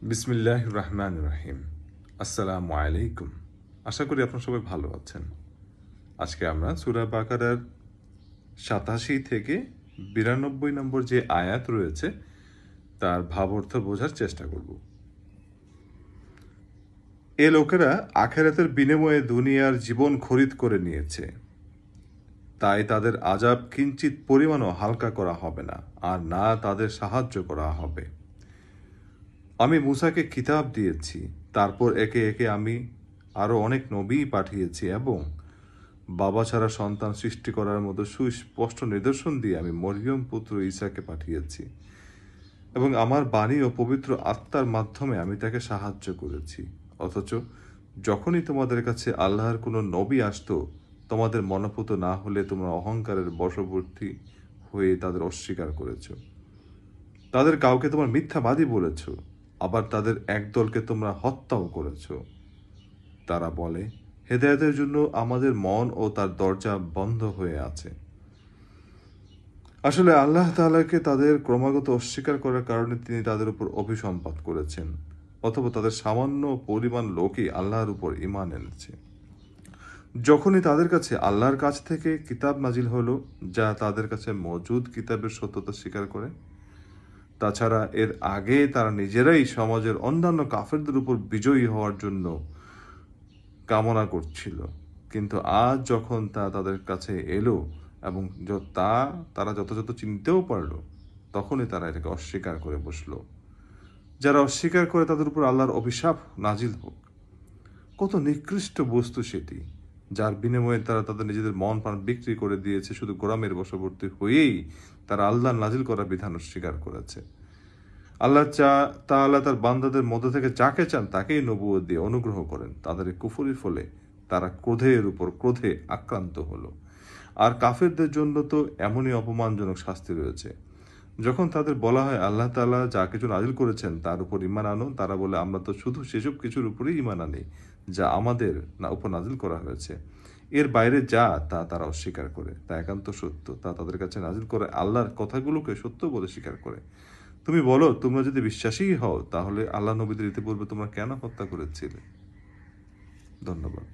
বিসমিল্লাহির রহমানির রহিম। আসসালামু আলাইকুম। আশা করি আপনারা সবাই ভালো আছেন। আজকে আমরা সূরা বাকারার ৮৭ থেকে ৯২ নম্বর যে আয়াত রয়েছে তার ভাবার্থ বোঝার চেষ্টা করব। এ লোকেরা আখিরাতের বিনিময়ে দুনিয়ার জীবন খরিদ করে নিয়েছে, তাই তাদের আযাব কিঞ্চিত পরিমাণও হালকা করা হবে না, আর না তাদের সাহায্য করা হবে। আমি মূসাকে কিতাব দিয়েছি, তারপর একে একে আমি আরও অনেক নবী পাঠিয়েছি এবং বাবা ছাড়া সন্তান সৃষ্টি করার মতো সুস্পষ্ট নিদর্শন দিয়ে আমি মরিয়ম পুত্র ঈসাকে পাঠিয়েছি এবং আমার বাণী ও পবিত্র আত্মার মাধ্যমে আমি তাকে সাহায্য করেছি। অথচ যখনই তোমাদের কাছে আল্লাহর কোনো নবী আসতো, তোমাদের মনোপুত না হলে তোমরা অহংকারের বশবর্তী হয়ে তাদের অস্বীকার করেছ। তাদের কাউকে তোমার মিথ্যাবাদী বলেছ, আবার তাদের একদলকে তোমরা হত্যাও করেছ। তারা বলে, হেদায়েতের জন্য আমাদের মন ও তার দরজা বন্ধ হয়ে আছে। আসলে আল্লাহ তাআলাকে তাদের ক্রমাগত অস্বীকার করার কারণে তিনি তাদের উপর অভিসম্পাত করেছেন, অথবা তাদের সামান্য পরিমাণ লোকই আল্লাহর উপর ঈমান এনেছে। যখনই তাদের কাছে আল্লাহর কাছ থেকে কিতাব নাজিল হলো, যা তাদের কাছে মজুদ কিতাবের সত্যতা স্বীকার করে, তাছাড়া এর আগে তারা নিজেরাই সমাজের অন্যান্য কাফেরদের উপর বিজয়ী হওয়ার জন্য কামনা করছিল, কিন্তু আজ যখন তা তাদের কাছে এলো এবং তারা যথাযথ চিনতেও পারল, তখনই তারা এটাকে অস্বীকার করে বসলো। যারা অস্বীকার করে তাদের উপর আল্লাহর অভিশাপ নাজিল হোক। কত নিকৃষ্ট বস্তু সেটি, যার বিনিময়ে তারা তাদের নিজেদের মন প্রাণ বিক্রি করে দিয়েছে শুধু গোলামের বশবর্তী হয়েই তারা আল্লাহ নাজিল করা বিধান অস্বীকার করেছে। আল্লাহ তাআলা তার বান্দাদের মধ্য থেকে যাকে চান তাকেই নবুয়ত দিয়ে অনুগ্রহ করেন। তাদের কুফরির ফলে তারা ক্রোধের উপর ক্রোধে আক্রান্ত হলো। আর কাফেরদের জন্য তো এমনই অপমানজনক শাস্তি রয়েছে। যখন তাদের বলা হয় আল্লাহ তাআলা যা কিছু নাজিল করেছেন তার উপর ঈমান আনো, তারা বলে আমরা তো শুধু সেসব কিছুর উপরেই ঈমান আনি যা আমাদের উপর নাজিল করা হয়েছে। এর বাইরে যা তা তারা অস্বীকার করে, তা একান্ত সত্য। তা তাদের কাছে নাজিল করে আল্লাহর কথাগুলোকে সত্য বলে স্বীকার করে। তুমি বলো, তোমরা যদি বিশ্বাসী হও তাহলে আল্লাহ নবীদের ইতিপূর্বে তোমরা কেন হত্যা করেছিলে? ধন্যবাদ।